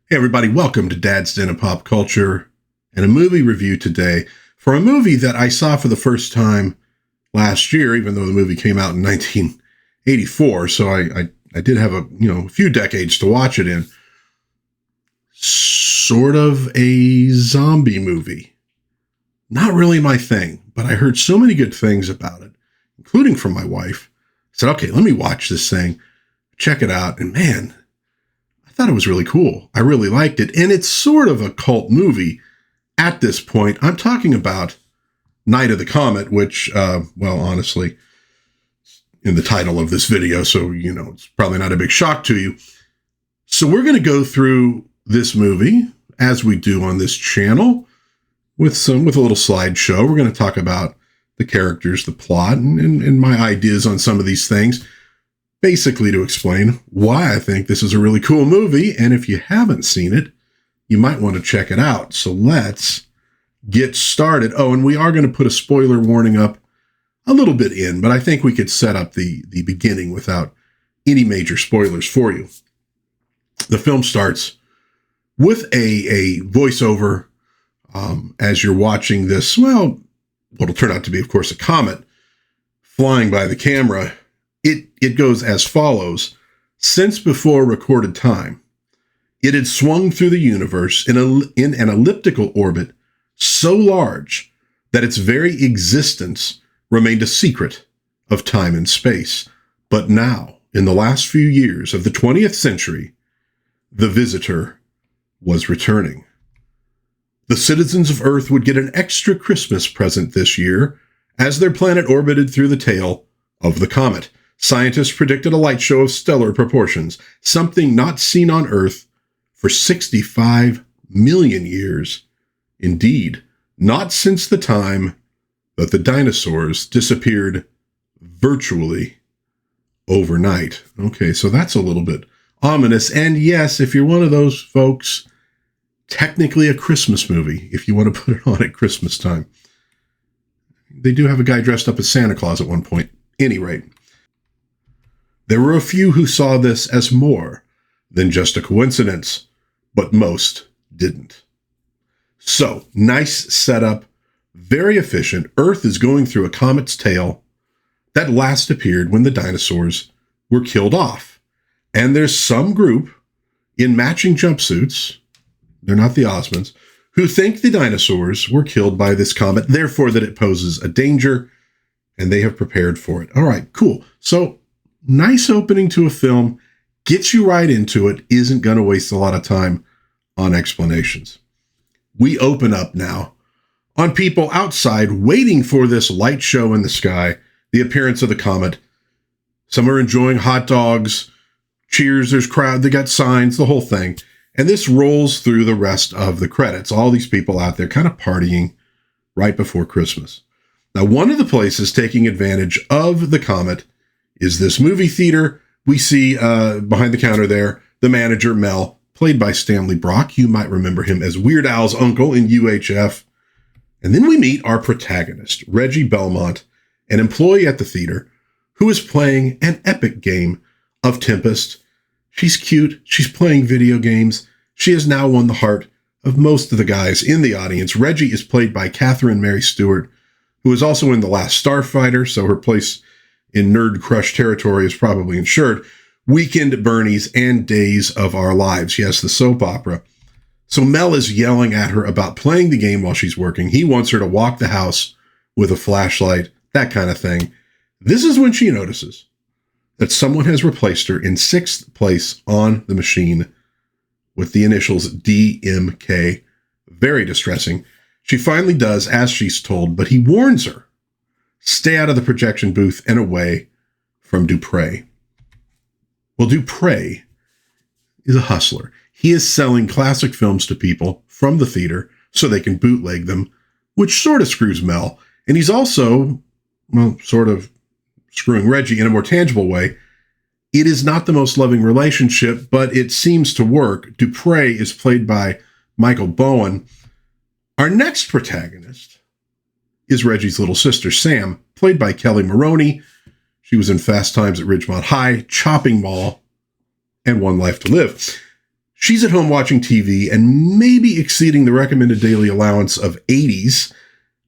Hey everybody, welcome to DadsDen of Pop Culture and a movie review today for a movie that I saw for the first time last year, even though the movie came out in 1984, so I did have a few decades to watch it in. Sort of a zombie movie. Not really my thing, but I heard so many good things about it, including from my wife. I said, okay, let me watch this thing, check it out, and man, I thought it was really cool. I really liked it. And it's sort of a cult movie at this point. I'm talking about Night of the Comet, which, honestly, in the title of this video, so, it's probably not a big shock to you. So we're going to go through this movie, as we do on this channel, with a little slideshow. We're going to talk about the characters, the plot, and my ideas on some of these things. Basically to explain why I think this is a really cool movie, and if you haven't seen it, you might want to check it out. So let's get started. Oh, and we are going to put a spoiler warning up a little bit in, but I think we could set up the beginning without any major spoilers for you. The film starts with a voiceover as you're watching this, what'll turn out to be, of course, a comet flying by the camera. It goes as follows. Since before recorded time, it had swung through the universe in an elliptical orbit so large that its very existence remained a secret of time and space. But now, in the last few years of the 20th century, the visitor was returning. The citizens of Earth would get an extra Christmas present this year as their planet orbited through the tail of the comet. Scientists predicted a light show of stellar proportions, something not seen on Earth for 65 million years. Indeed, not since the time that the dinosaurs disappeared virtually overnight. Okay, so that's a little bit ominous. And yes, if you're one of those folks, technically a Christmas movie, if you want to put it on at Christmas time. They do have a guy dressed up as Santa Claus at one point. Any rate. There were a few who saw this as more than just a coincidence, but most didn't. So, nice setup, very efficient. Earth is going through a comet's tail that last appeared when the dinosaurs were killed off. And there's some group in matching jumpsuits, they're not the Osmonds, who think the dinosaurs were killed by this comet, therefore that it poses a danger, and they have prepared for it. All right, cool. So, nice opening to a film, gets you right into it, isn't going to waste a lot of time on explanations. We open up now on people outside waiting for this light show in the sky, the appearance of the comet. Some are enjoying hot dogs, cheers, there's crowd, they got signs, the whole thing. And this rolls through the rest of the credits. All these people out there kind of partying right before Christmas. Now, one of the places taking advantage of the comet is this movie theater. We see behind the counter there, the manager, Mel, played by Stanley Brock. You might remember him as Weird Al's uncle in UHF. And then we meet our protagonist, Reggie Belmont, an employee at the theater, who is playing an epic game of Tempest. She's cute. She's playing video games. She has now won the heart of most of the guys in the audience. Reggie is played by Catherine Mary Stewart, who is also in The Last Starfighter, so her place in Nerd Crush territory is probably ensured. Weekend at Bernie's and Days of Our Lives. Yes, the soap opera. So Mel is yelling at her about playing the game while she's working. He wants her to walk the house with a flashlight, that kind of thing. This is when she notices that someone has replaced her in 6th place on the machine with the initials DMK. Very distressing. She finally does as she's told, but he warns her. Stay out of the projection booth and away from Dupre. Well, Dupre is a hustler. He is selling classic films to people from the theater so they can bootleg them, which sort of screws Mel. And he's also, sort of screwing Reggie in a more tangible way. It is not the most loving relationship, but it seems to work. Dupre is played by Michael Bowen. Our next protagonist is Reggie's little sister, Sam, played by Kelly Maroney. She was in Fast Times at Ridgemont High, Chopping Mall, and One Life to Live. She's at home watching TV and maybe exceeding the recommended daily allowance of 80s.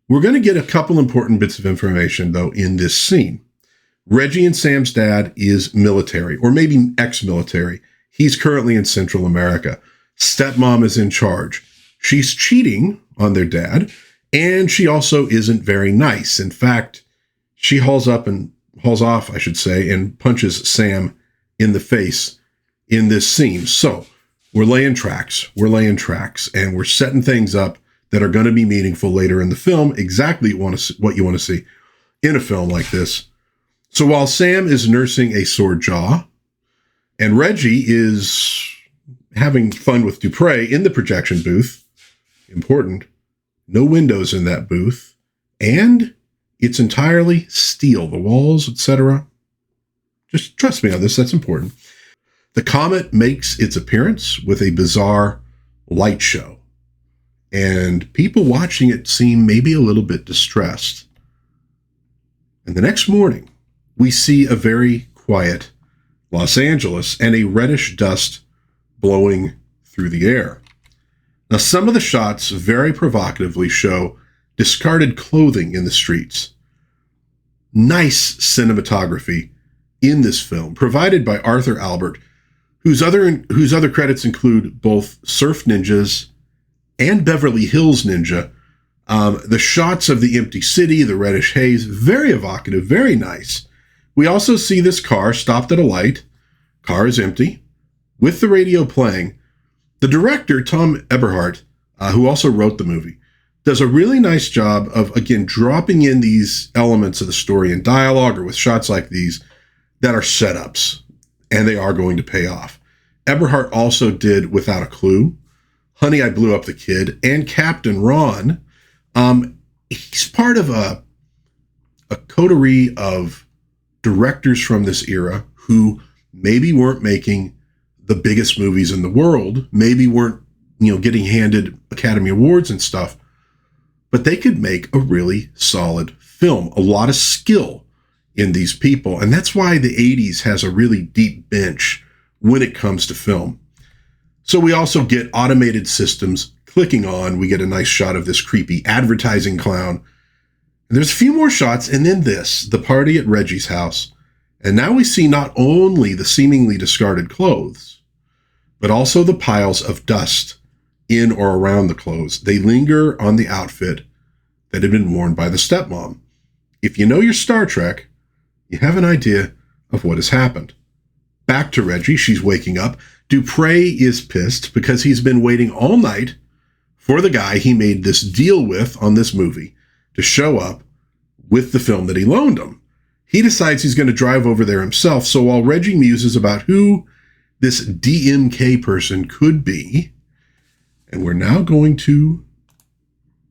We're going to get a couple important bits of information, though, in this scene. Reggie and Sam's dad is military, or maybe ex-military. He's currently in Central America. Stepmom is in charge. She's cheating on their dad, and she also isn't very nice. In fact, she hauls off, and punches Sam in the face in this scene. So we're laying tracks, and we're setting things up that are going to be meaningful later in the film, exactly what you want to see in a film like this. So while Sam is nursing a sore jaw, and Reggie is having fun with Dupre in the projection booth, important, no windows in that booth, and it's entirely steel, the walls, etc. Just trust me on this, that's important. The Comet makes its appearance with a bizarre light show, and people watching it seem maybe a little bit distressed. And the next morning, we see a very quiet Los Angeles and a reddish dust blowing through the air. Now, some of the shots very provocatively show discarded clothing in the streets. Nice cinematography in this film, provided by Arthur Albert, whose other credits include both Surf Ninjas and Beverly Hills Ninja. The shots of the empty city, the reddish haze, very evocative, very nice. We also see this car stopped at a light. Car is empty, with the radio playing. The director, Tom Eberhardt, who also wrote the movie, does a really nice job of, again, dropping in these elements of the story in dialogue or with shots like these that are setups, and they are going to pay off. Eberhardt also did Without a Clue, Honey, I Blew Up the Kid, and Captain Ron. He's part of a coterie of directors from this era who maybe weren't making the biggest movies in the world, maybe weren't, getting handed Academy Awards and stuff, but they could make a really solid film. A lot of skill in these people, and that's why the 80s has a really deep bench when it comes to film. So we also get automated systems clicking on. We get a nice shot of this creepy advertising clown. And there's a few more shots, and then the party at Reggie's house. And now we see not only the seemingly discarded clothes, but also the piles of dust in or around the clothes. They linger on the outfit that had been worn by the stepmom. If you know your Star Trek, you have an idea of what has happened. Back to Reggie, she's waking up. Dupre is pissed because he's been waiting all night for the guy he made this deal with on this movie to show up with the film that he loaned him. He decides he's going to drive over there himself, so while Reggie muses about who this DMK person could be, and we're now going to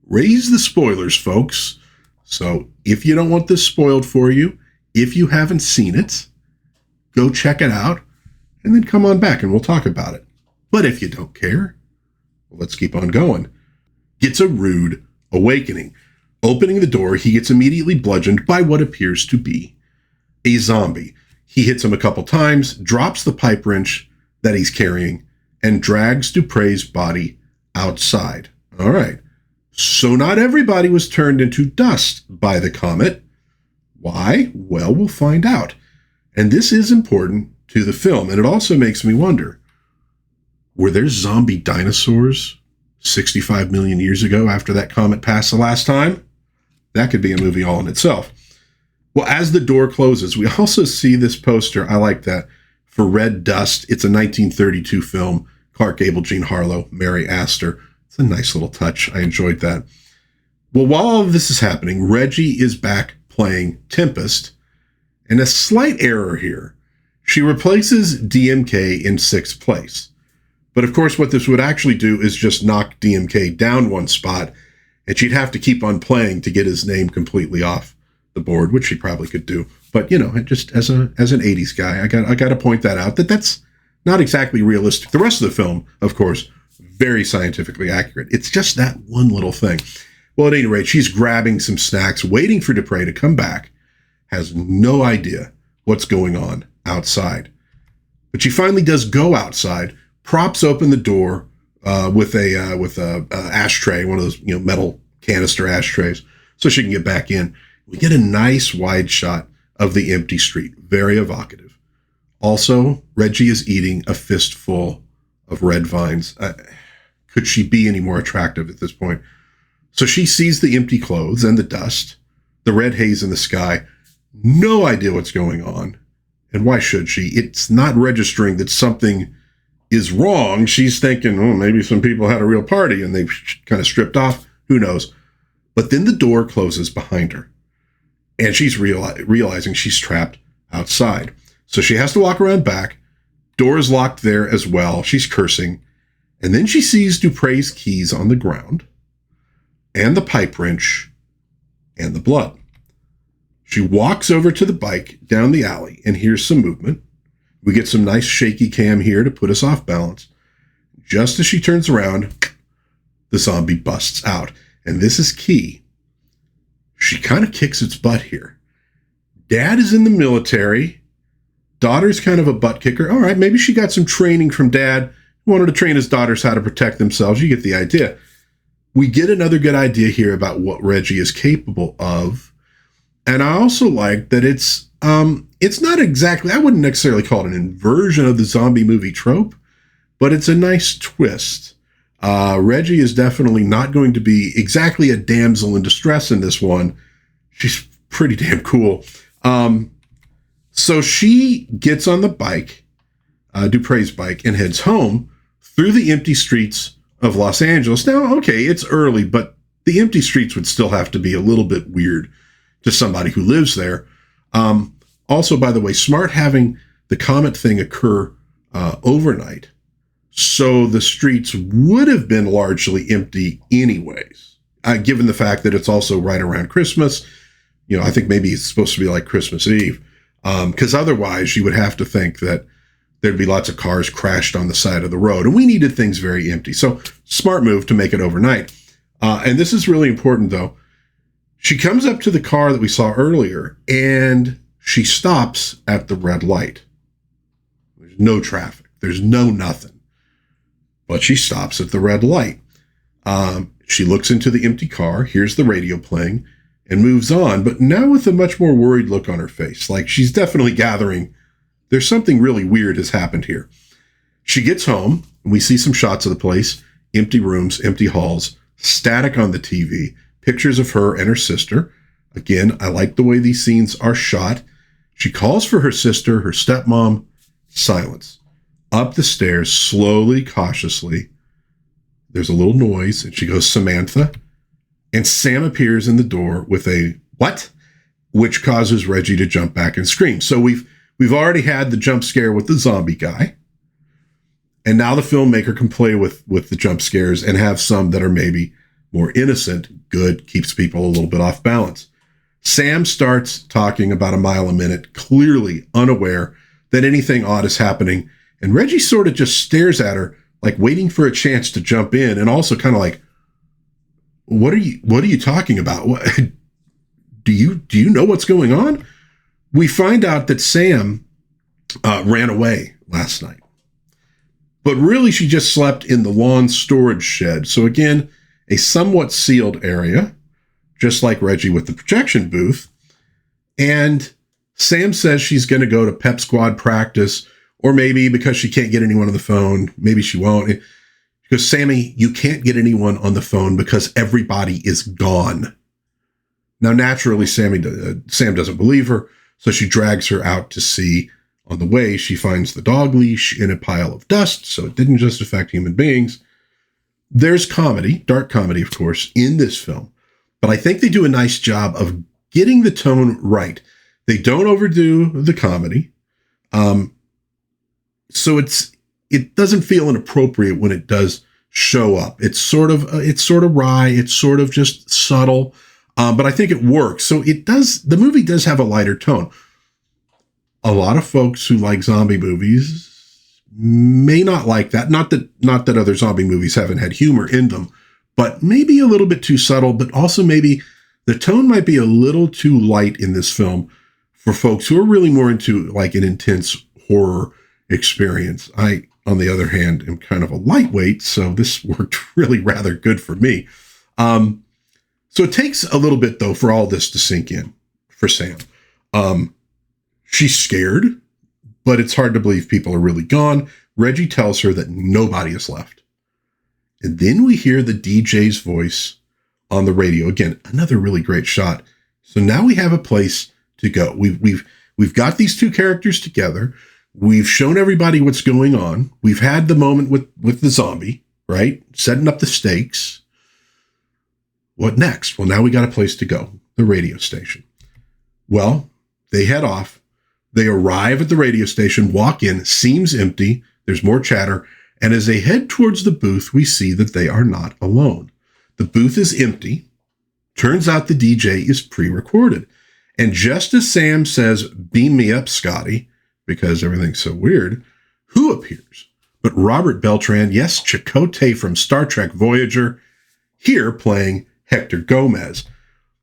raise the spoilers, folks. So if you don't want this spoiled for you, if you haven't seen it, go check it out, and then come on back and we'll talk about it. But if you don't care, well, let's keep on going. Gets a rude awakening. Opening the door, he gets immediately bludgeoned by what appears to be a zombie. He hits him a couple times, drops the pipe wrench that he's carrying, and drags Dupre's body outside. All right. So not everybody was turned into dust by the comet. Why? Well, we'll find out. And this is important to the film, and it also makes me wonder, were there zombie dinosaurs 65 million years ago after that comet passed the last time? That could be a movie all in itself. Well, as the door closes, we also see this poster. I like that. For Red Dust. It's a 1932 film. Clark Gable, Jean Harlow, Mary Astor. It's a nice little touch. I enjoyed that. Well, while all of this is happening, Reggie is back playing Tempest. And a slight error here. She replaces DMK in 6th place. But of course, what this would actually do is just knock DMK down one spot, and she'd have to keep on playing to get his name completely off the board, which she probably could do. But, just as an 80s guy, I got to point that out, that's not exactly realistic. The rest of the film, of course, very scientifically accurate. It's just that one little thing. Well, at any rate, she's grabbing some snacks, waiting for Dupre to come back, has no idea what's going on outside. But she finally does go outside, props open the door with a ashtray, one of those metal canister ashtrays, so she can get back in. We get a nice wide shot of the empty street, very evocative. Also, Reggie is eating a fistful of red vines. Could she be any more attractive at this point? So she sees the empty clothes and the dust, the red haze in the sky. No idea what's going on. And why should she? It's not registering that something is wrong. She's thinking, oh, maybe some people had a real party and they kind of stripped off. Who knows? But then the door closes behind her. And she's realizing she's trapped outside. So she has to walk around back. Door is locked there as well. She's cursing. And then she sees Dupre's keys on the ground, and the pipe wrench, and the blood. She walks over to the bike down the alley and hears some movement. We get some nice shaky cam here to put us off balance. Just as she turns around, the zombie busts out. And this is key. She kind of kicks its butt here. Dad is in the military. Daughter's kind of a butt kicker. All right, maybe she got some training from Dad. Wanted to train his daughters how to protect themselves. You get the idea. We get another good idea here about what Reggie is capable of. And I also like that it's not exactly, I wouldn't necessarily call it an inversion of the zombie movie trope, but it's a nice twist. Reggie is definitely not going to be exactly a damsel in distress in this one. She's pretty damn cool. So she gets on the bike, Dupre's bike, and heads home through the empty streets of Los Angeles. Now, okay, it's early, but the empty streets would still have to be a little bit weird to somebody who lives there. Also, by the way, smart having the Comet thing occur overnight. So the streets would have been largely empty anyways, given the fact that it's also right around Christmas. I think maybe it's supposed to be like Christmas Eve, because otherwise you would have to think that there'd be lots of cars crashed on the side of the road, and we needed things very empty. So smart move to make it overnight. And this is really important, though. She comes up to the car that we saw earlier, and she stops at the red light. There's no traffic. There's no nothing. But she stops at the red light. She looks into the empty car, hears the radio playing, and moves on, but now with a much more worried look on her face. Like she's definitely gathering there's something really weird has happened here. She gets home, and we see some shots of the place, empty rooms, empty halls, static on the TV, pictures of her and her sister. Again, I like the way these scenes are shot. She calls for her sister, her stepmom, silence. Up the stairs, slowly, cautiously. There's a little noise, and she goes, Samantha. And Sam appears in the door with a, what? Which causes Reggie to jump back and scream. So we've already had the jump scare with the zombie guy. And now the filmmaker can play with the jump scares and have some that are maybe more innocent. Good, keeps people a little bit off balance. Sam starts talking about a mile a minute, clearly unaware that anything odd is happening. And Reggie sort of just stares at her, like waiting for a chance to jump in, and also kind of like, what are you talking about? What, do you know what's going on? We find out that Sam ran away last night. But really, she just slept in the lawn storage shed. So again, a somewhat sealed area, just like Reggie with the projection booth. And Sam says she's going to go to pep squad practice, or maybe because she can't get anyone on the phone, maybe she won't. Because Sammy, you can't get anyone on the phone because everybody is gone. Now, naturally, Sam doesn't believe her, so she drags her out to sea. On the way, she finds the dog leash in a pile of dust, so it didn't just affect human beings. There's comedy, dark comedy, of course, in this film. But I think they do a nice job of getting the tone right. They don't overdo the comedy. So it doesn't feel inappropriate when it does show up. It's sort of wry. It's sort of just subtle. But I think it works. So the movie does have a lighter tone. A lot of folks who like zombie movies may not like that. Not that other zombie movies haven't had humor in them, but maybe a little bit too subtle, but also maybe the tone might be a little too light in this film for folks who are really more into like an intense horror experience. I on the other hand, am kind of a lightweight, so this worked really rather good for me. So it takes a little bit, though, for all this to sink in for Sam. She's scared, but it's hard to believe people are really gone. Reggie tells her that nobody is left. And then we hear the DJ's voice on the radio. Again, another really great shot. So now we have a place to go. We've got these two characters together. We've shown everybody what's going on. We've had the moment with the zombie, right? Setting up the stakes. What next? Well, now we got a place to go, the radio station. Well, they head off. They arrive at the radio station, walk in, seems empty. There's more chatter. And as they head towards the booth, we see that they are not alone. The booth is empty. Turns out the DJ is pre-recorded. And just as Sam says, "Beam me up, Scotty," because everything's so weird, who appears but Robert Beltran, yes, Chakotay from Star Trek Voyager, here playing Hector Gomez.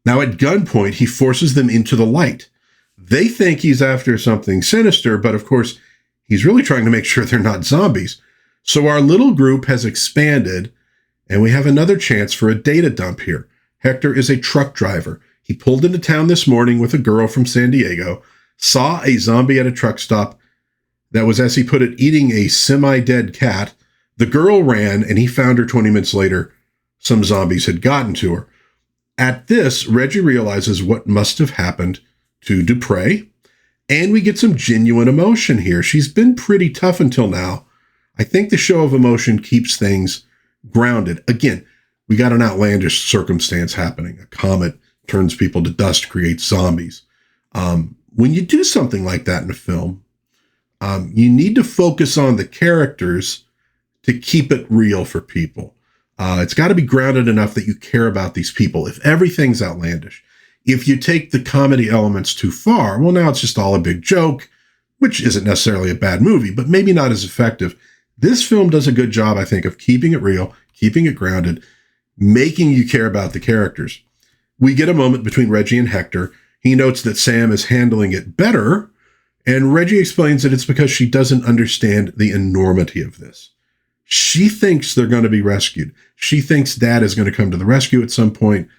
Now at gunpoint, he forces them into the light. They think he's after something sinister, but of course, he's really trying to make sure they're not zombies. So our little group has expanded, and we have another chance for a data dump here. Hector is a truck driver. He pulled into town this morning with a girl from San Diego, saw a zombie at a truck stop that was, as he put it, eating a semi-dead cat. The girl ran, and he found her 20 minutes later. Some zombies had gotten to her. At this, Reggie realizes what must have happened to Dupree, and we get some genuine emotion here. She's been pretty tough until now. I think the show of emotion keeps things grounded. Again, we got an outlandish circumstance happening. A comet turns people to dust, creates zombies. When you do something like that in a film, you need to focus on the characters to keep it real for people. It's got to be grounded enough that you care about these people. If everything's outlandish, if you take the comedy elements too far, well, now it's just all a big joke, which isn't necessarily a bad movie, but maybe not as effective. This film does a good job, I think, of keeping it real, keeping it grounded, making you care about the characters. We get a moment between Reggie and Hector. He notes that Sam is handling it better, and Reggie explains that it's because she doesn't understand the enormity of this. She thinks they're going to be rescued. She thinks Dad is going to come to the rescue at some point.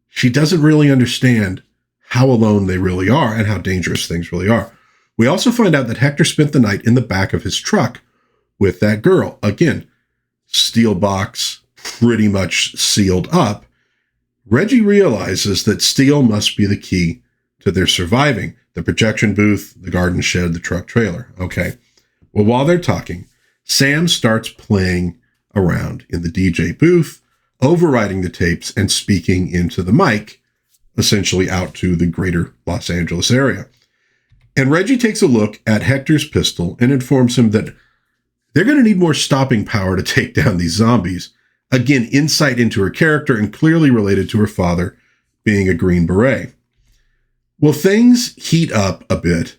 She doesn't really understand how alone they really are and how dangerous things really are. We also find out that Hector spent the night in the back of his truck with that girl. Again, steel box, pretty much sealed up. Reggie realizes that steel must be the key to their surviving. The projection booth, the garden shed, the truck trailer. Okay. Well, while they're talking, Sam starts playing around in the DJ booth, overriding the tapes and speaking into the mic, essentially out to the greater Los Angeles area. And Reggie takes a look at Hector's pistol and informs him that they're going to need more stopping power to take down these zombies. Again, insight into her character and clearly related to her father being a Green Beret. Well, things heat up a bit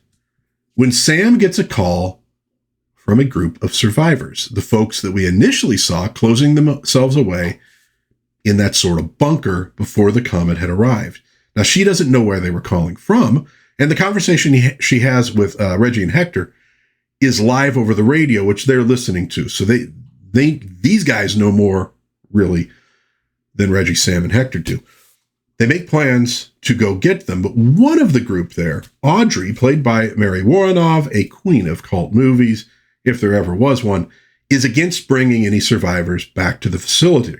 when Sam gets a call from a group of survivors, the folks that we initially saw closing themselves away in that sort of bunker before the comet had arrived. Now, she doesn't know where they were calling from, and the conversation she has with Reggie and Hector is live over the radio, which they're listening to. So these guys know more, really, than Reggie, Sam, and Hector do. They make plans to go get them, but one of the group there, Audrey, played by Mary Woronov, a queen of cult movies, if there ever was one, is against bringing any survivors back to the facility.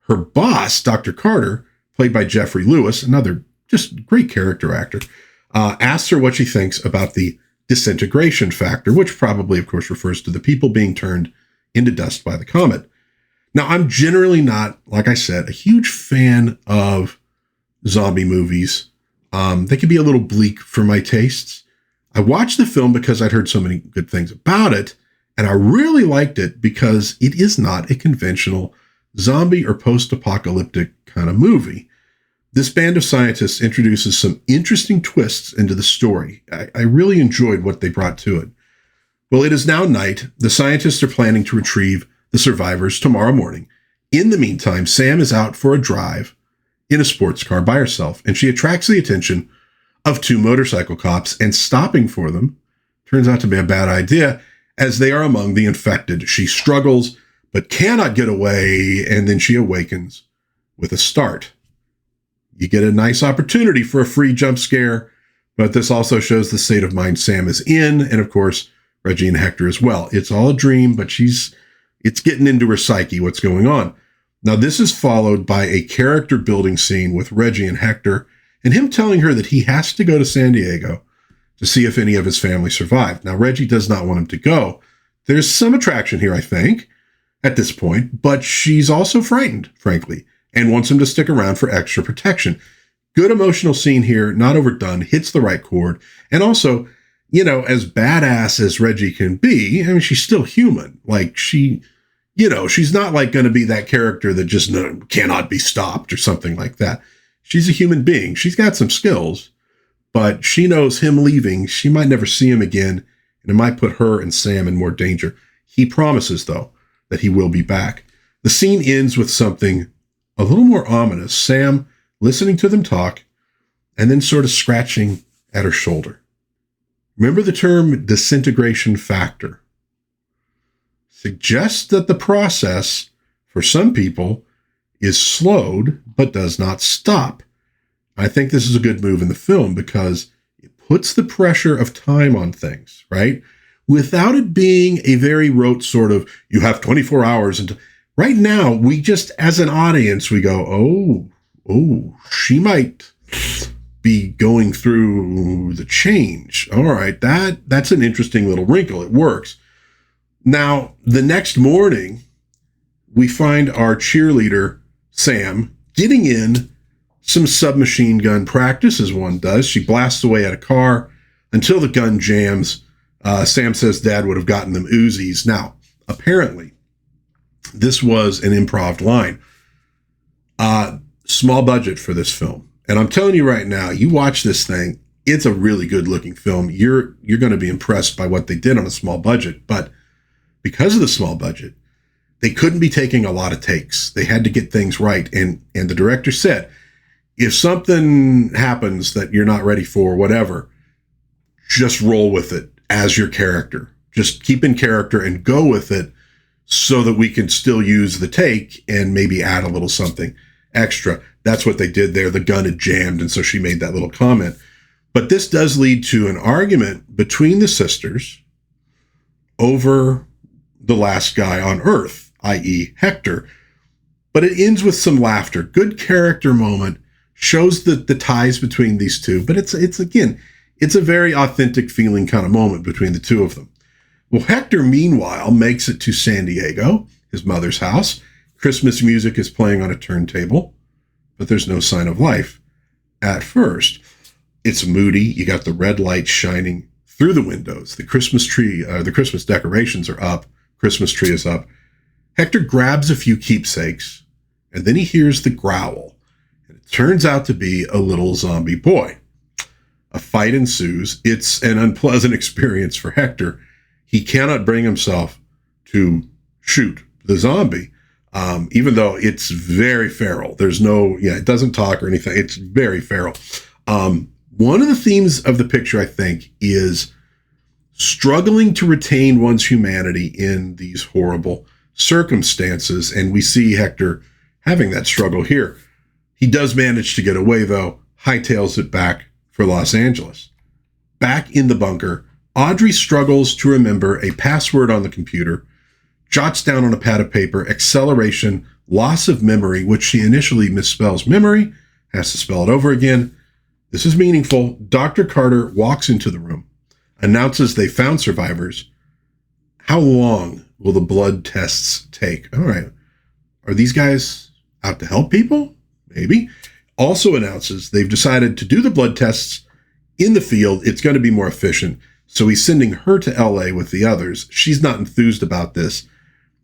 Her boss, Dr. Carter, played by Jeffrey Lewis, another just great character actor, asks her what she thinks about the disintegration factor, which probably, of course, refers to the people being turned into dust by the comet. Now, I'm generally not, like I said, a huge fan of zombie movies. They can be a little bleak for my tastes. I watched the film because I'd heard so many good things about it, and I really liked it because it is not a conventional zombie or post-apocalyptic kind of movie. This band of scientists introduces some interesting twists into the story. I really enjoyed what they brought to it. Well, it is now night. The scientists are planning to retrieve the survivors tomorrow morning. In the meantime, Sam is out for a drive in a sports car by herself, and she attracts the attention of two motorcycle cops, and stopping for them turns out to be a bad idea, As they are among the infected, she struggles but cannot get away, and then she awakens with a start. You get a nice opportunity for a free jump scare, but this also shows the state of mind Sam is in, and of course, Reggie and Hector as well. It's all a dream, but it's getting into her psyche, what's going on. Now, this is followed by a character building scene with Reggie and Hector, and him telling her that he has to go to San Diego to see if any of his family survived. Now, Reggie does not want him to go. There's some attraction here, I think, at this point, but she's also frightened, frankly, and wants him to stick around for extra protection. Good emotional scene here, not overdone, hits the right chord. And also, you know, as badass as Reggie can be, I mean, she's still human. Like, she's not like going to be that character that just cannot be stopped or something like that. She's a human being. She's got some skills, but she knows him leaving, she might never see him again, and it might put her and Sam in more danger. He promises, though, that he will be back. The scene ends with something a little more ominous. Sam listening to them talk, and then sort of scratching at her shoulder. Remember the term disintegration factor. Suggests that the process, for some people, is slowed, but does not stop. I think this is a good move in the film because it puts the pressure of time on things, right? Without it being a very rote sort of, you have 24 hours. And right now, we just, as an audience, we go, oh, she might be going through the change. All right, that's an interesting little wrinkle. It works. Now, the next morning, we find our cheerleader, Sam, getting in some submachine gun practice, as one does. She blasts away at a car until the gun jams. Sam says Dad would have gotten them Uzis. Now, apparently, this was an improv line. Small budget for this film. And I'm telling you right now, you watch this thing, it's a really good looking film. You're going to be impressed by what they did on a small budget. But because of the small budget, they couldn't be taking a lot of takes. They had to get things right. And the director said, if something happens that you're not ready for, whatever, just roll with it as your character. Just keep in character and go with it so that we can still use the take and maybe add a little something extra. That's what they did there. The gun had jammed, and so she made that little comment. But this does lead to an argument between the sisters over the last guy on Earth, i.e. Hector. But it ends with some laughter. Good character moment. Shows the ties between these two. But it's a very authentic feeling kind of moment between the two of them. Well, Hector, meanwhile, makes it to San Diego, his mother's house. Christmas music is playing on a turntable, but there's no sign of life at first. It's moody. You got the red light shining through the windows. The Christmas tree, the Christmas decorations are up. Christmas tree is up. Hector grabs a few keepsakes, and then he hears the growl. And it turns out to be a little zombie boy. A fight ensues. It's an unpleasant experience for Hector. He cannot bring himself to shoot the zombie, even though it's very feral. It doesn't talk or anything. It's very feral. One of the themes of the picture, I think, is struggling to retain one's humanity in these horrible circumstances. And we see Hector having that struggle here. He does manage to get away, though, hightails it back for Los Angeles. Back in the bunker, Audrey struggles to remember a password on the computer, jots down on a pad of paper, acceleration, loss of memory, which she initially misspells memory, has to spell it over again. This is meaningful. Dr. Carter walks into the room, announces they found survivors. How long will the blood tests take? All right. Are these guys out to help people? Maybe. Also announces they've decided to do the blood tests in the field. It's going to be more efficient. So he's sending her to LA with the others. She's not enthused about this.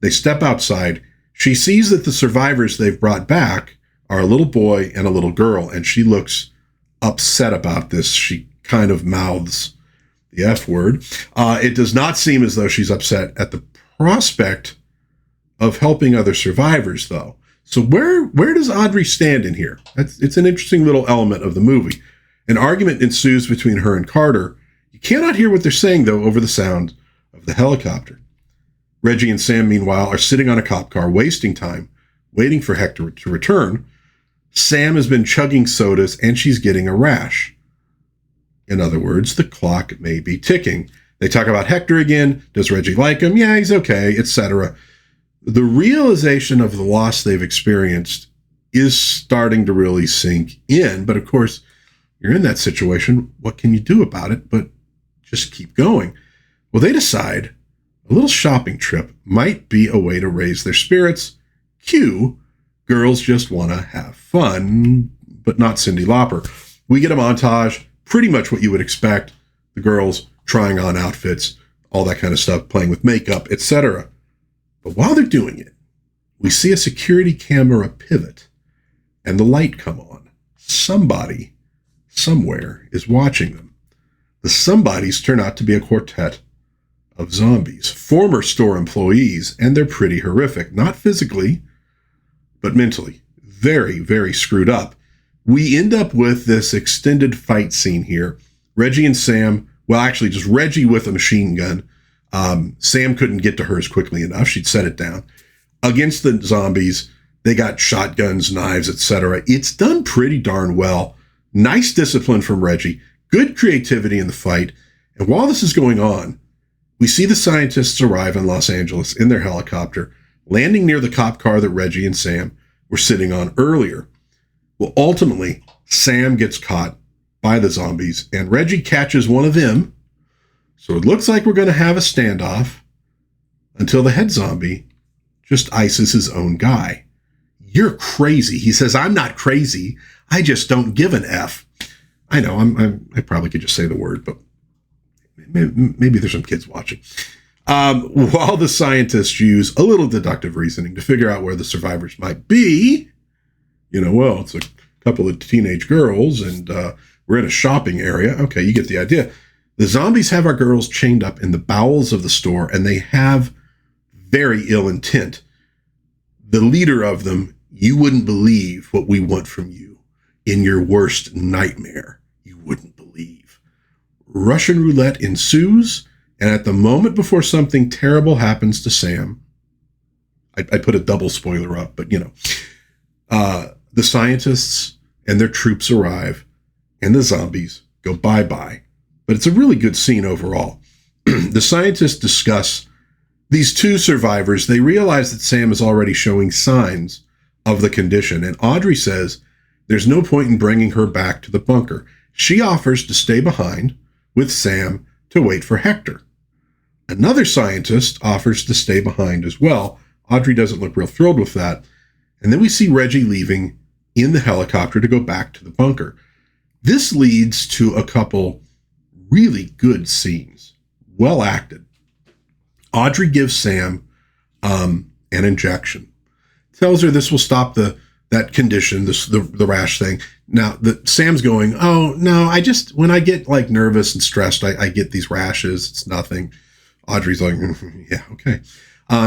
They step outside. She sees that the survivors they've brought back are a little boy and a little girl, and she looks upset about this. She kind of mouths the F word. It does not seem as though she's upset at the prospect of helping other survivors, though. So where does Audrey stand in here? It's an interesting little element of the movie. An argument ensues between her and Carter. You cannot hear what they're saying, though, over the sound of the helicopter. Reggie and Sam, meanwhile, are sitting on a cop car, wasting time, waiting for Hector to return. Sam has been chugging sodas, and she's getting a rash. In other words, the clock may be ticking. They talk about Hector again. Does Reggie like him? Yeah, he's okay, etc. The realization of the loss they've experienced is starting to really sink in. But of course, you're in that situation. What can you do about it but just keep going? Well, they decide a little shopping trip might be a way to raise their spirits. Cue, girls just want to have fun, but not Cyndi Lauper. We get a montage, pretty much what you would expect. The girls trying on outfits, all that kind of stuff, playing with makeup, etc. But while they're doing it, we see a security camera pivot and the light come on. Somebody, somewhere, is watching them. The somebodies turn out to be a quartet of zombies, former store employees, and they're pretty horrific. Not physically, but mentally. Very, very screwed up. We end up with this extended fight scene here. Reggie and Sam, well, actually just Reggie with a machine gun. Sam couldn't get to hers quickly enough. She'd set it down. Against the zombies, they got shotguns, knives, etc. It's done pretty darn well. Nice discipline from Reggie. Good creativity in the fight. And while this is going on, we see the scientists arrive in Los Angeles in their helicopter, landing near the cop car that Reggie and Sam were sitting on earlier. Well, ultimately, Sam gets caught by the zombies, and Reggie catches one of them. So it looks like we're going to have a standoff until the head zombie just ices his own guy. You're crazy. He says, I'm not crazy. I just don't give an F. I know, I probably could just say the word, but maybe there's some kids watching. While the scientists use a little deductive reasoning to figure out where the survivors might be, well, it's a couple of teenage girls and we're in a shopping area. Okay, you get the idea. The zombies have our girls chained up in the bowels of the store, and they have very ill intent. The leader of them, you wouldn't believe what we want from you in your worst nightmare. You wouldn't believe. Russian roulette ensues, and at the moment before something terrible happens to Sam, I put a double spoiler up, but the scientists and their troops arrive, and the zombies go bye-bye. But it's a really good scene overall. The scientists discuss these two survivors. They realize that Sam is already showing signs of the condition, and Audrey says there's no point in bringing her back to the bunker. She offers to stay behind with Sam to wait for Hector. Another scientist offers to stay behind as well. Audrey doesn't look real thrilled with that. And then we see Reggie leaving in the helicopter to go back to the bunker. This leads to a couple really good scenes, well acted. Audrey gives Sam an injection, tells her this will stop that condition, the rash thing. Now, Sam's going, oh no, when I get like nervous and stressed, I get these rashes. It's nothing. Audrey's like, yeah, okay.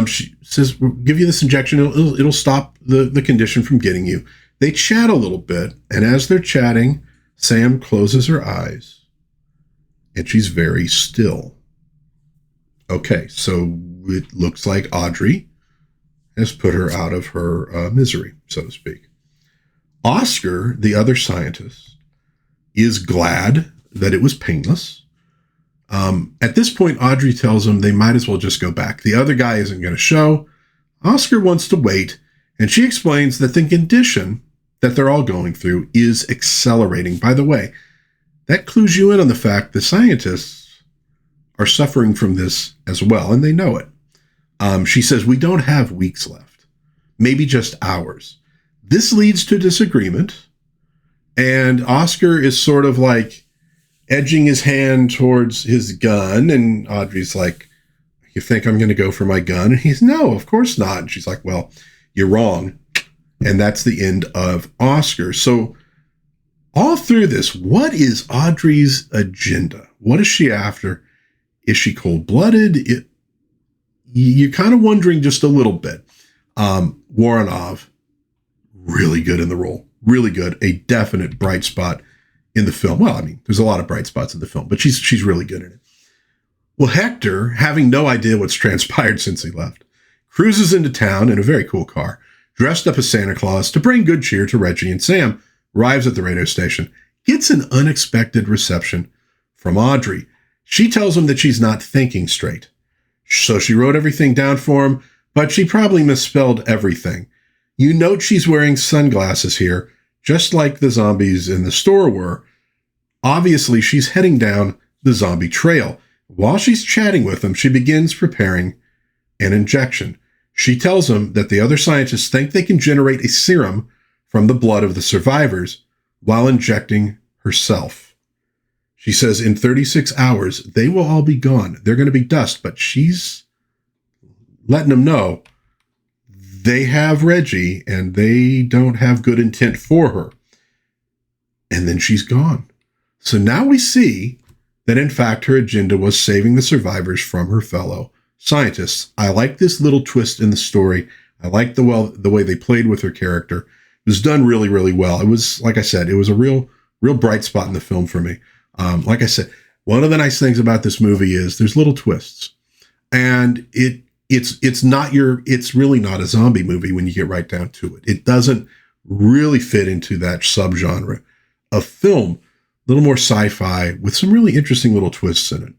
She says, we'll give you this injection. It'll stop the condition from getting you. They chat a little bit, and as they're chatting, Sam closes her eyes, and she's very still. Okay, so it looks like Audrey has put her out of her misery, so to speak. Oscar, the other scientist, is glad that it was painless. At this point, Audrey tells him they might as well just go back. The other guy isn't going to show. Oscar wants to wait, and she explains that the condition that they're all going through is accelerating. By the way, that clues you in on the fact the scientists are suffering from this as well, and they know it. She says, we don't have weeks left, maybe just hours. This leads to disagreement, and Oscar is sort of like edging his hand towards his gun, and Audrey's like, you think I'm going to go for my gun? And he's, no, of course not. And she's like, well, you're wrong. And that's the end of Oscar. So all through this, what is Audrey's agenda? What is she after? Is she cold-blooded? You're kind of wondering just a little bit. Woronov, really good in the role. Really good. A definite bright spot in the film. Well, I mean, there's a lot of bright spots in the film, but she's really good in it. Well, Hector, having no idea what's transpired since he left, cruises into town in a very cool car, dressed up as Santa Claus to bring good cheer to Reggie, and Sam arrives at the radio station, gets an unexpected reception from Audrey. She tells him that she's not thinking straight. So she wrote everything down for him, but she probably misspelled everything. You note she's wearing sunglasses here, just like the zombies in the store were. Obviously, she's heading down the zombie trail. While she's chatting with him, she begins preparing an injection. She tells him that the other scientists think they can generate a serum from the blood of the survivors while injecting herself. She says in 36 hours, they will all be gone. They're going to be dust, but she's letting them know they have Reggie and they don't have good intent for her. And then she's gone. So now we see that in fact her agenda was saving the survivors from her fellow scientists. I like this little twist in the story. I like the way they played with her character. It was done really, really well. It was, like I said, it was a real bright spot in the film for me. Like I said, one of the nice things about this movie is there's little twists, and it's really not a zombie movie when you get right down to it. It doesn't really fit into that subgenre of film. A little more sci-fi with some really interesting little twists in it.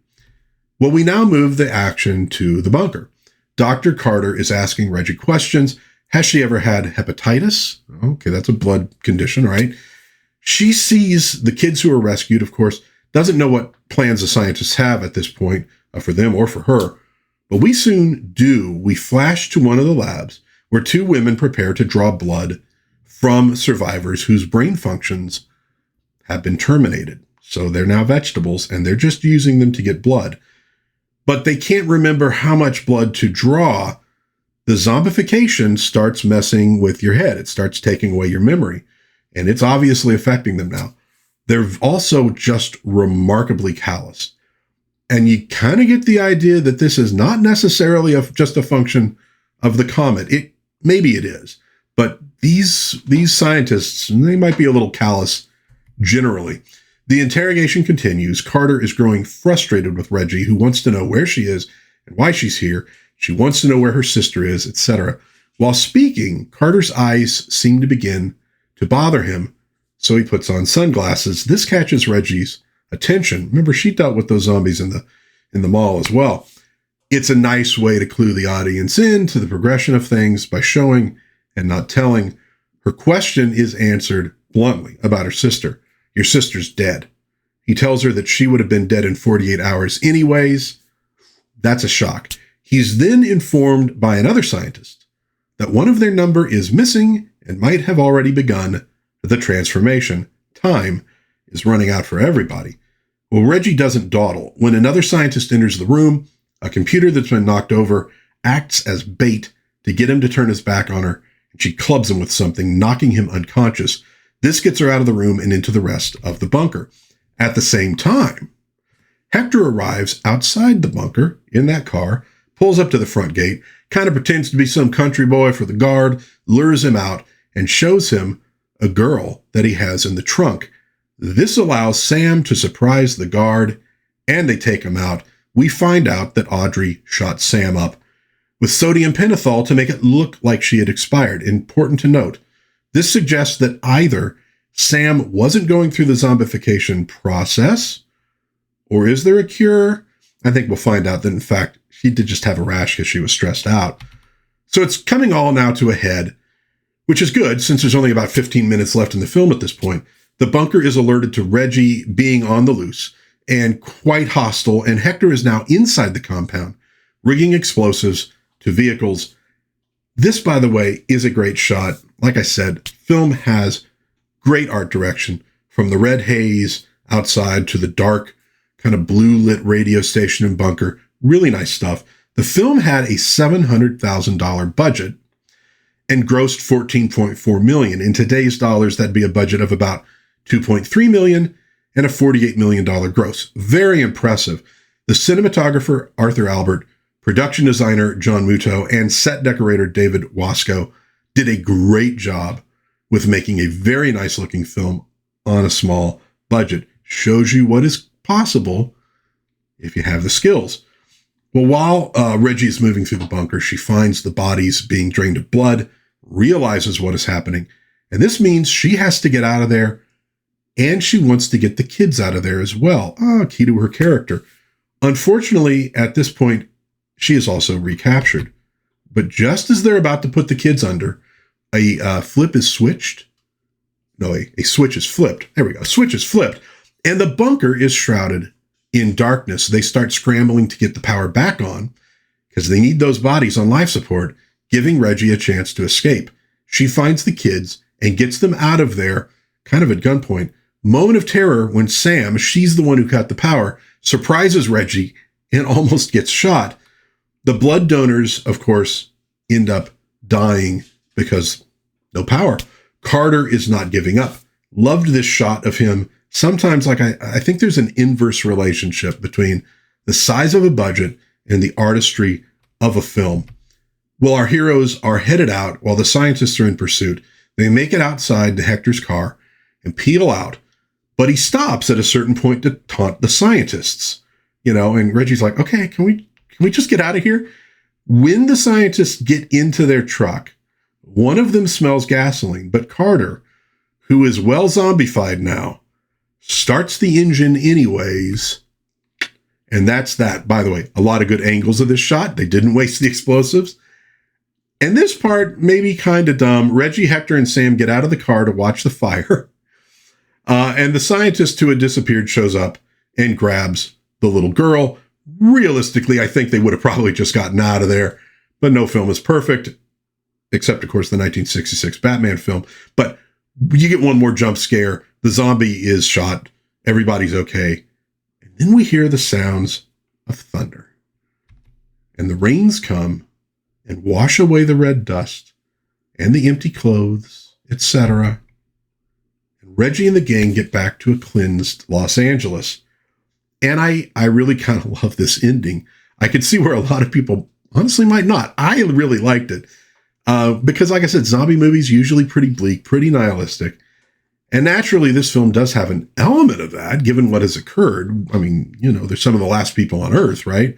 Well, we now move the action to the bunker. Dr. Carter is asking Reggie questions. Has she ever had hepatitis? Okay, that's a blood condition, right? She sees the kids who are rescued, of course, doesn't know what plans the scientists have at this point for them or for her. But we soon do. We flash to one of the labs where two women prepare to draw blood from survivors whose brain functions have been terminated. So they're now vegetables and they're just using them to get blood. But they can't remember how much blood to draw. The zombification starts messing with your head. It starts taking away your memory. And it's obviously affecting them now. They're also just remarkably calloused. And you kind of get the idea that this is not necessarily just a function of the comet. Maybe it is. But these scientists, they might be a little callous generally. The interrogation continues. Carter is growing frustrated with Reggie, who wants to know where she is and why she's here. She wants to know where her sister is, etc. While speaking, Carter's eyes seem to begin to bother him, so he puts on sunglasses. This catches Reggie's attention. Remember, she dealt with those zombies in the mall as well. It's a nice way to clue the audience in to the progression of things by showing and not telling. Her question is answered bluntly about her sister. Your sister's dead. He tells her that she would have been dead in 48 hours anyways. That's a shock. He's then informed by another scientist that one of their number is missing and might have already begun the transformation. Time is running out for everybody. Well, Reggie doesn't dawdle. When another scientist enters the room, a computer that's been knocked over acts as bait to get him to turn his back on her, and she clubs him with something, knocking him unconscious. This gets her out of the room and into the rest of the bunker. At the same time, Hector arrives outside the bunker in that car, pulls up to the front gate, kind of pretends to be some country boy for the guard, lures him out, and shows him a girl that he has in the trunk. This allows Sam to surprise the guard, and they take him out. We find out that Audrey shot Sam up with sodium pentothal to make it look like she had expired. Important to note, this suggests that either Sam wasn't going through the zombification process, or is there a cure? I think we'll find out that, in fact, she did just have a rash because she was stressed out. So it's coming all now to a head, which is good since there's only about 15 minutes left in the film at this point. The bunker is alerted to Reggie being on the loose and quite hostile, and Hector is now inside the compound, rigging explosives to vehicles. This, by the way, is a great shot. Like I said, film has great art direction, from the red haze outside to the dark kind of blue lit radio station and bunker. Really nice stuff. The film had a $700,000 budget and grossed $14.4 million. In today's dollars, that'd be a budget of about $2.3 million and a $48 million gross. Very impressive. The cinematographer, Arthur Albert, production designer, John Muto, and set decorator, David Wasco, did a great job with making a very nice looking film on a small budget. Shows you what is possible if you have the skills. Well, while Reggie is moving through the bunker, she finds the bodies being drained of blood, realizes what is happening, and this means she has to get out of there, and she wants to get the kids out of there as well. Key to her character. Unfortunately, at this point, she is also recaptured. But just as they're about to put the kids under, a flip is switched. No, a switch is flipped. There we go. A switch is flipped. And the bunker is shrouded in darkness. They start scrambling to get the power back on because they need those bodies on life support, giving Reggie a chance to escape. She finds the kids and gets them out of there, kind of at gunpoint. Moment of terror when Sam, she's the one who cut the power, surprises Reggie and almost gets shot. The blood donors, of course, end up dying because no power. Carter is not giving up. Loved this shot of him. Sometimes, like I think there's an inverse relationship between the size of a budget and the artistry of a film. Well, our heroes are headed out while the scientists are in pursuit. They make it outside to Hector's car and peel out, but he stops at a certain point to taunt the scientists, and Reggie's like, okay, can we just get out of here? When the scientists get into their truck, one of them smells gasoline, but Carter, who is well zombified now, starts the engine anyways. And that's that. By the way, a lot of good angles of this shot. They didn't waste the explosives. And this part may be kind of dumb. Reggie, Hector, and Sam get out of the car to watch the fire. And the scientist who had disappeared shows up and grabs the little girl. Realistically, I think they would have probably just gotten out of there. But no film is perfect, except, of course, the 1966 Batman film. But you get one more jump scare. The zombie is shot. Everybody's okay. And then we hear the sounds of thunder. And the rains come and wash away the red dust and the empty clothes, etc. And Reggie and the gang get back to a cleansed Los Angeles. And I really kind of love this ending. I could see where a lot of people honestly might not. I really liked it. Because, like I said, zombie movies usually pretty bleak, pretty nihilistic. And naturally, this film does have an element of that, given what has occurred. I mean, they're some of the last people on Earth, right?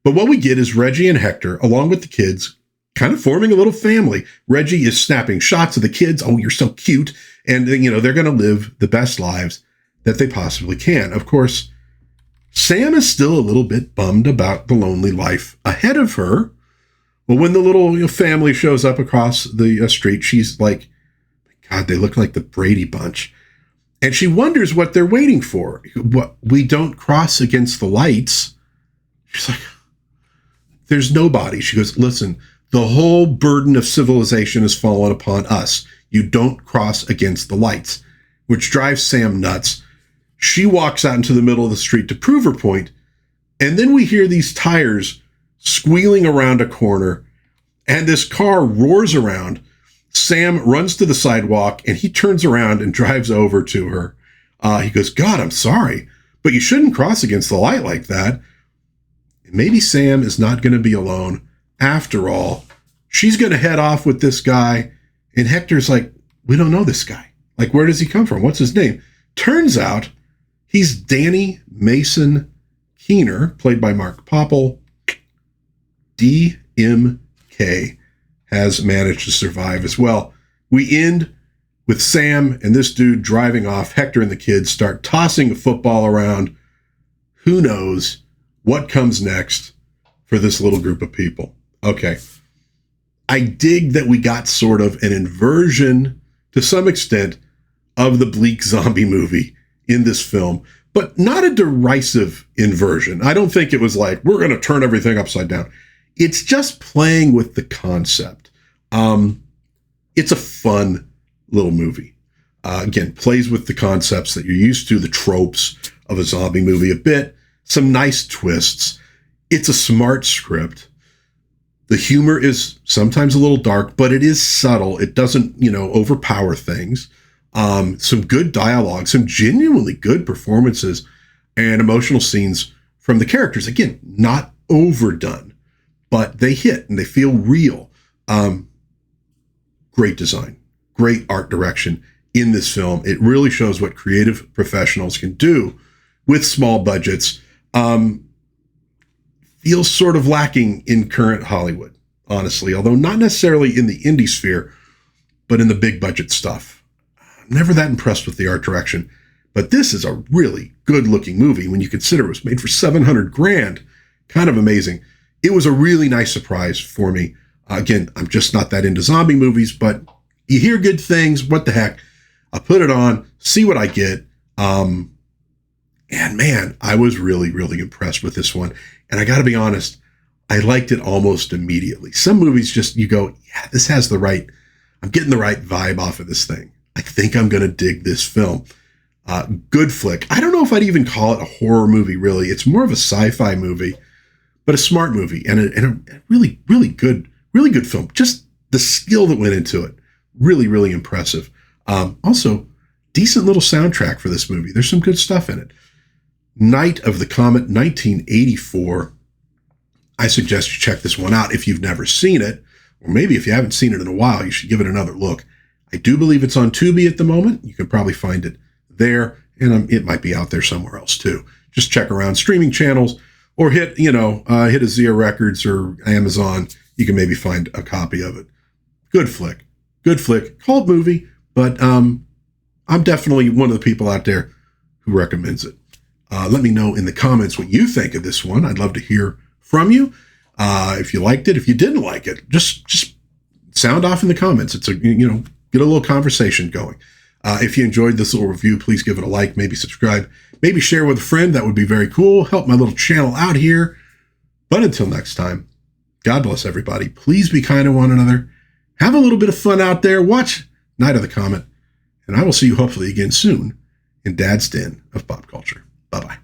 But what we get is Reggie and Hector, along with the kids, kind of forming a little family. Reggie is snapping shots of the kids. Oh, you're so cute. And, they're going to live the best lives that they possibly can. Of course, Sam is still a little bit bummed about the lonely life ahead of her. Well, when the little family shows up across the street, she's like, God, they look like the Brady Bunch. And she wonders what they're waiting for. What, we don't cross against the lights. She's like, there's nobody. She goes, listen, the whole burden of civilization has fallen upon us. You don't cross against the lights, which drives Sam nuts. She walks out into the middle of the street to prove her point. And then we hear these tires squealing around a corner, and this car roars around. Sam runs to the sidewalk, and he turns around and drives over to her. He goes, God, I'm sorry, but you shouldn't cross against the light like that. Maybe Sam is not going to be alone. After all, she's going to head off with this guy, and Hector's like, we don't know this guy. Like, where does he come from? What's his name? Turns out he's Danny Mason Keener, played by Mark Popple. DMK has managed to survive as well. We end with Sam and this dude driving off. Hector and the kids start tossing a football around. Who knows what comes next for this little group of people? Okay. I dig that we got sort of an inversion to some extent of the bleak zombie movie in this film, but not a derisive inversion. I don't think it was like, we're going to turn everything upside down. It's just playing with the concept. It's a fun little movie. Again, plays with the concepts that you're used to, the tropes of a zombie movie a bit, some nice twists. It's a smart script. The humor is sometimes a little dark, but it is subtle. It doesn't, overpower things. Some good dialogue, some genuinely good performances and emotional scenes from the characters. Again, not overdone, but they hit and they feel real. Great design, great art direction in this film. It really shows what creative professionals can do with small budgets. feels sort of lacking in current Hollywood, honestly, although not necessarily in the indie sphere, but in the big budget stuff. I'm never that impressed with the art direction, but this is a really good looking movie when you consider it was made for $700,000. Kind of amazing. It was a really nice surprise for me. Again, I'm just not that into zombie movies, but you hear good things. What the heck? I'll put it on, see what I get. And man, I was really, really impressed with this one. And I got to be honest, I liked it almost immediately. Some movies just, you go, yeah, this has I'm getting the right vibe off of this thing. I think I'm going to dig this film. Good flick. I don't know if I'd even call it a horror movie, really. It's more of a sci-fi movie, but a smart movie and a really, really good film. Just the skill that went into it. Really, really impressive. Also, decent little soundtrack for this movie. There's some good stuff in it. Night of the Comet, 1984. I suggest you check this one out if you've never seen it, or maybe if you haven't seen it in a while, you should give it another look. I do believe it's on Tubi at the moment. You can probably find it there, and it might be out there somewhere else too. Just check around streaming channels or hit a Zia Records or Amazon. You can maybe find a copy of it. Good flick. Cult movie, but I'm definitely one of the people out there who recommends it. Let me know in the comments what you think of this one. I'd love to hear from you. If you liked it, if you didn't like it, just sound off in the comments. It's get a little conversation going. If you enjoyed this little review, please give it a like, maybe subscribe, maybe share with a friend. That would be very cool. Help my little channel out here. But until next time, God bless everybody. Please be kind to one another. Have a little bit of fun out there. Watch Night of the Comet. And I will see you hopefully again soon in Dad's Den of Pop Culture. Bye-bye.